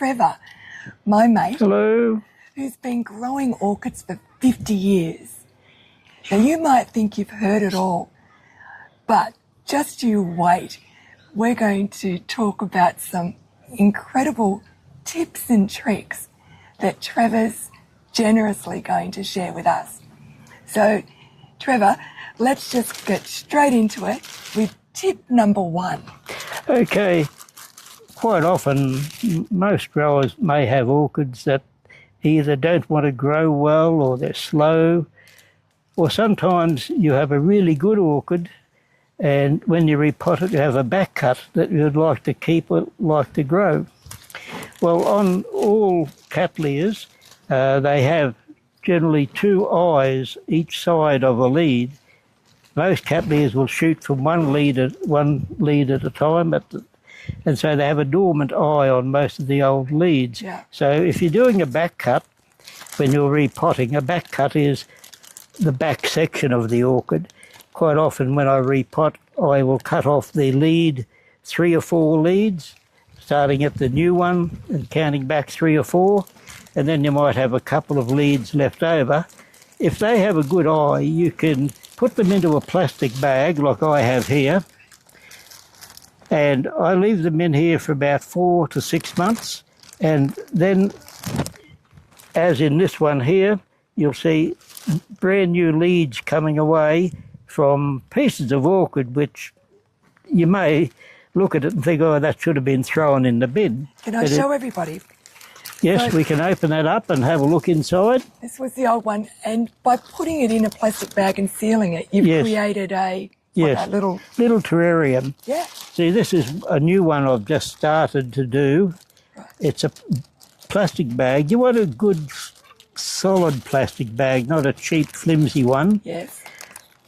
Trevor, my mate. Hello. Who's been growing orchids for 50 years. Now you might think you've heard it all, but just you wait. We're going to talk about some incredible tips and tricks that Trevor's generously going to share with us. So, Trevor, let's just get straight into it with tip number 1. Okay. Quite often, most growers may have orchids that either don't want to grow well or they're slow, or sometimes you have a really good orchid and when you repot it you have a back cut that you'd like to keep or like to grow. Well, on all Cattleyas, they have generally 2 eyes each side of a lead. Most Cattleyas will shoot from one lead at a time, and so they have a dormant eye on most of the old leads. Yeah. So if you're doing a back cut, when you're repotting, a back cut is the back section of the orchid. Quite often when I repot, I will cut off the lead 3 or 4 leads, starting at the new one and counting back 3 or 4, and then you might have a couple of leads left over. If they have a good eye, you can put them into a plastic bag like I have here, and I leave them in here for about 4 to 6 months, and then, as in this one here, you'll see brand new leads coming away from pieces of orchid which you may look at it and think, oh, that should have been thrown in the bin. Can I show everybody? Yes, So, we can open that up and have a look inside. this was the old one, and by putting it in a plastic bag and sealing it, you've Yes. created a Yes, little... little terrarium. Yeah. See, this is a new one I've just started to do. Right. It's a plastic bag. You want a good, solid plastic bag, not a cheap, flimsy one. Yes.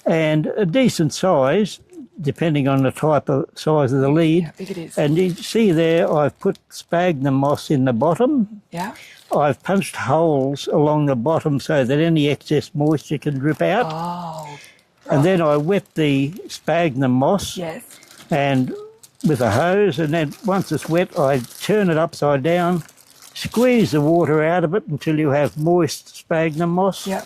And a decent size, depending on the type of size of the lead. How big it is. And you see there, I've put sphagnum moss in the bottom. Yeah. I've punched holes along the bottom so that any excess moisture can drip out. Oh. And then I wet the sphagnum moss Yes. and with a hose, and then once it's wet, I turn it upside down, squeeze the water out of it until you have moist sphagnum moss. Yep.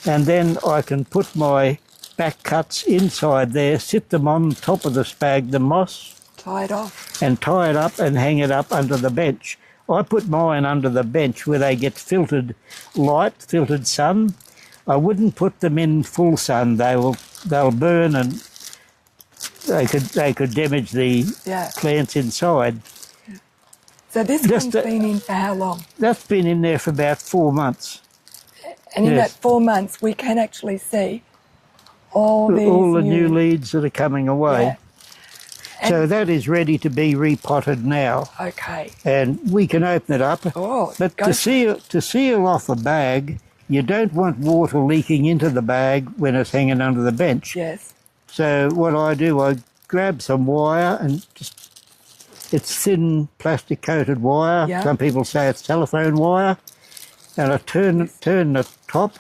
And then I can put my back cuts inside there, sit them on top of the sphagnum moss Tie it off. and tie it up and hang it up under the bench. I put mine under the bench where they get filtered light, filtered sun. I wouldn't put them in full sun. They'll burn and they could damage the plants inside. So this one's been in for how long? That's been in there for about 4 months. And in that 4 months, we can actually see all these all the new leads that are coming away. Yeah. So that is ready to be repotted now. Okay. And we can open it up. Oh, But to seal off a bag, you don't want water leaking into the bag when it's hanging under the bench. Yes. So what I do, I grab some wire and it's thin plastic coated wire. Yeah. Some people say it's telephone wire. And I turn the top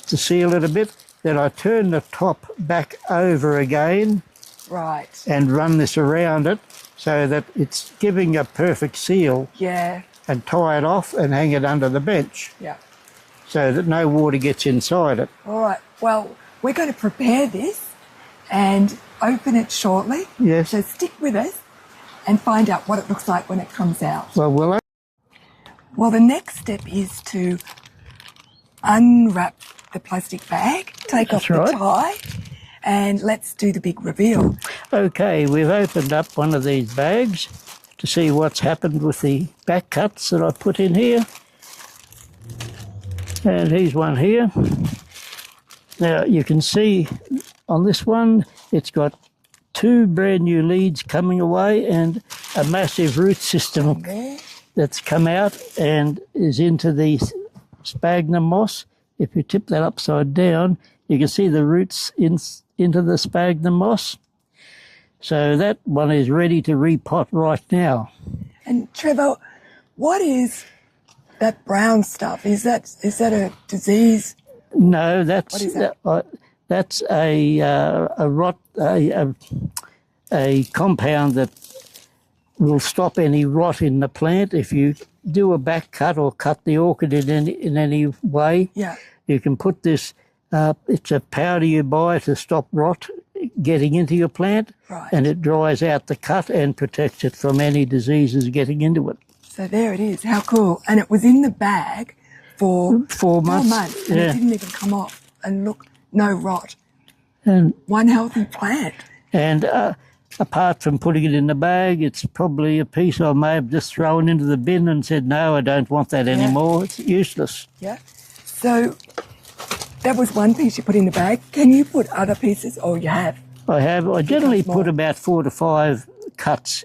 to seal it a bit. Then I turn the top back over again. Right. And run this around it so that it's giving a perfect seal. Yeah. And tie it off and hang it under the bench. Yeah. So that no water gets inside it. All right. Well, we're going to prepare this and open it shortly. Yes. So stick with us and find out what it looks like when it comes out. Well, the next step is to unwrap the plastic bag, take off the tie, and let's do the big reveal. Okay, we've opened up one of these bags to see what's happened with the back cuts that I put in here. And here's one here. Now you can see on this one, it's got 2 brand new leads coming away and a massive root system that's come out and is into the sphagnum moss. If you tip that upside down, you can see the roots into the sphagnum moss. So that one is ready to repot right now. And Trevor, what is that brown stuff? Is that a disease? No, that's what is that? That's a compound that will stop any rot in the plant. If you do a back cut or cut the orchid in any way, Yeah. you can put this, it's a powder you buy to stop rot getting into your plant, Right. and it dries out the cut and protects it from any diseases getting into it. So there it is. How cool. And it was in the bag for 4 months. and Yeah. it didn't even come off. And look, no rot. And One healthy plant. And apart from putting it in the bag, it's probably a piece I may have just thrown into the bin and said, no, I don't want that anymore. It's useless. Yeah. So that was one piece you put in the bag. Can you put other pieces? Oh, you have. I have. I generally Becomes put more. about 4 to 5 cuts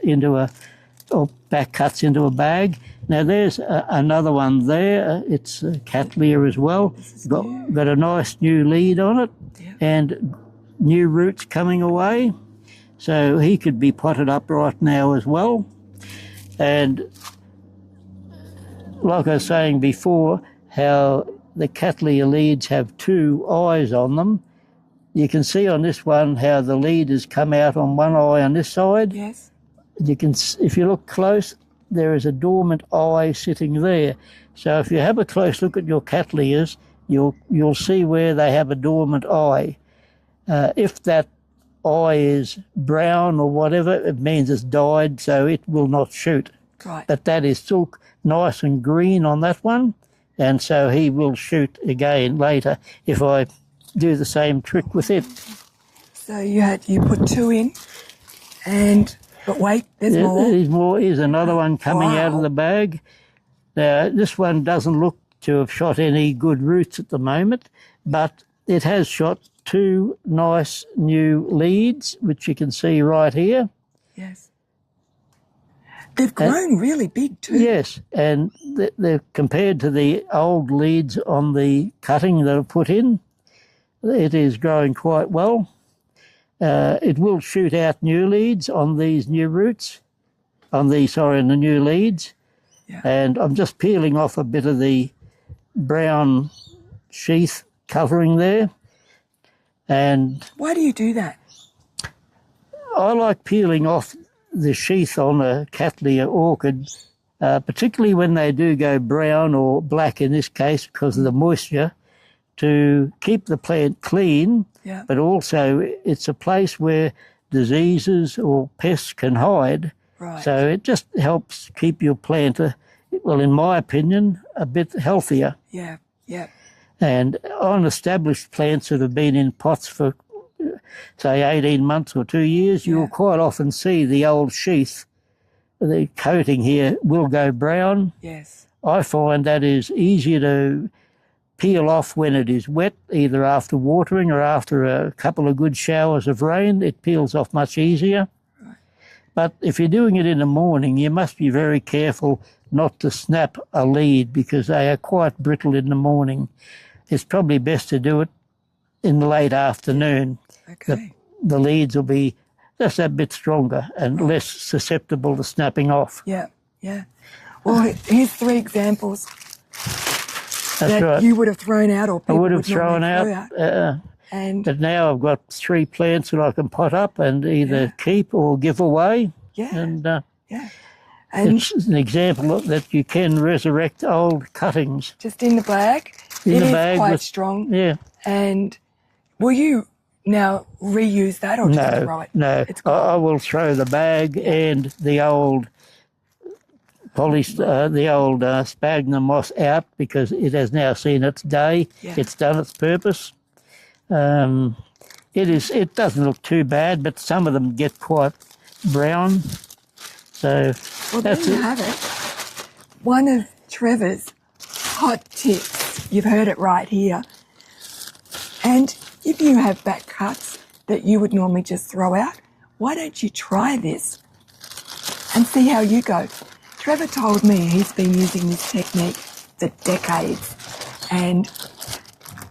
or back cuts into a bag. Now there's another one there. It's Cattleya as well. Got a nice new lead on it, Yeah. and new roots coming away. So he could be potted up right now as well. And like I was saying before, how the Cattleya leads have 2 eyes on them. You can see on this one how the lead has come out on one eye on this side. Yes. You can, if you look close, there is a dormant eye sitting there. So if you have a close look at your Cattleyas, you'll see where they have a dormant eye. If that eye is brown or whatever, it means it's died, so it will not shoot. Right. But that is still nice and green on that one, and so he will shoot again later if I do the same trick with it. So you put 2 in, but wait, there's more. There's more. Here's another one coming out of Wow. the bag. Now, this one doesn't look to have shot any good roots at the moment, but it has shot 2 nice new leads, which you can see right here. Yes. They've grown really big too. Yes, and they're compared to the old leads on the cutting that I've put in, it is growing quite well. It will shoot out new leads on these new roots, on the new leads. Yeah. And I'm just peeling off a bit of the brown sheath covering there. And Why do you do that? I like peeling off the sheath on a Cattleya orchid, particularly when they do go brown or black in this case because of the moisture, to keep the plant clean, Yeah. but also it's a place where diseases or pests can hide. Right. So it just helps keep your plant, well, in my opinion, a bit healthier. Yeah. Yeah. And on established plants that have been in pots for, say, 18 months or 2 years, you'll quite often see the old sheath, the coating here, will go brown. Yes. I find that is easier to peel off when it is wet, either after watering or after a couple of good showers of rain. It peels off much easier. Right. But if you're doing it in the morning, you must be very careful not to snap a lead because they are quite brittle in the morning. It's probably best to do it in the late afternoon. Okay. The leads will be just a bit stronger and less susceptible to snapping off. Yeah. Yeah. Well, here's 3 examples That's that right. you would have thrown out or I people would have thrown normally out. throw And But now I've got 3 plants that I can pot up and either keep or give away. yeah. And Yeah. And it's an example that you can resurrect old cuttings. just in the bag. In It the is bag quite with- strong. Yeah. And will you now reuse that or just throw it? No. It's I will throw the bag and the old sphagnum moss out because it has now seen its day. Yeah. It's done its purpose. It doesn't look too bad, but some of them get quite brown. So Well, there that's you it. have it. One of Trevor's hot tips. You've heard it right here. And if you have back cuts that you would normally just throw out, why don't you try this and see how you go? Trevor told me he's been using this technique for decades and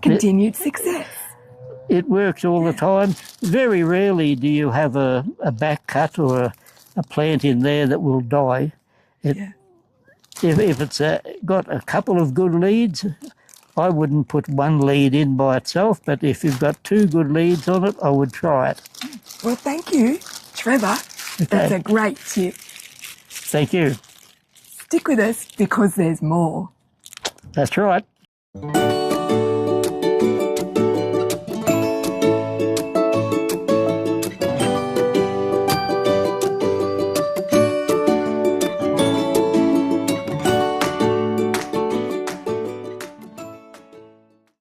continued success. It works all the time. Very rarely do you have a back cut or a plant in there that will die. Yeah. If it's got a couple of good leads, I wouldn't put 1 lead in by itself, but if you've got 2 good leads on it, I would try it. Well, thank you, Trevor. That's a great tip. Thank you. Stick with us because there's more. That's right.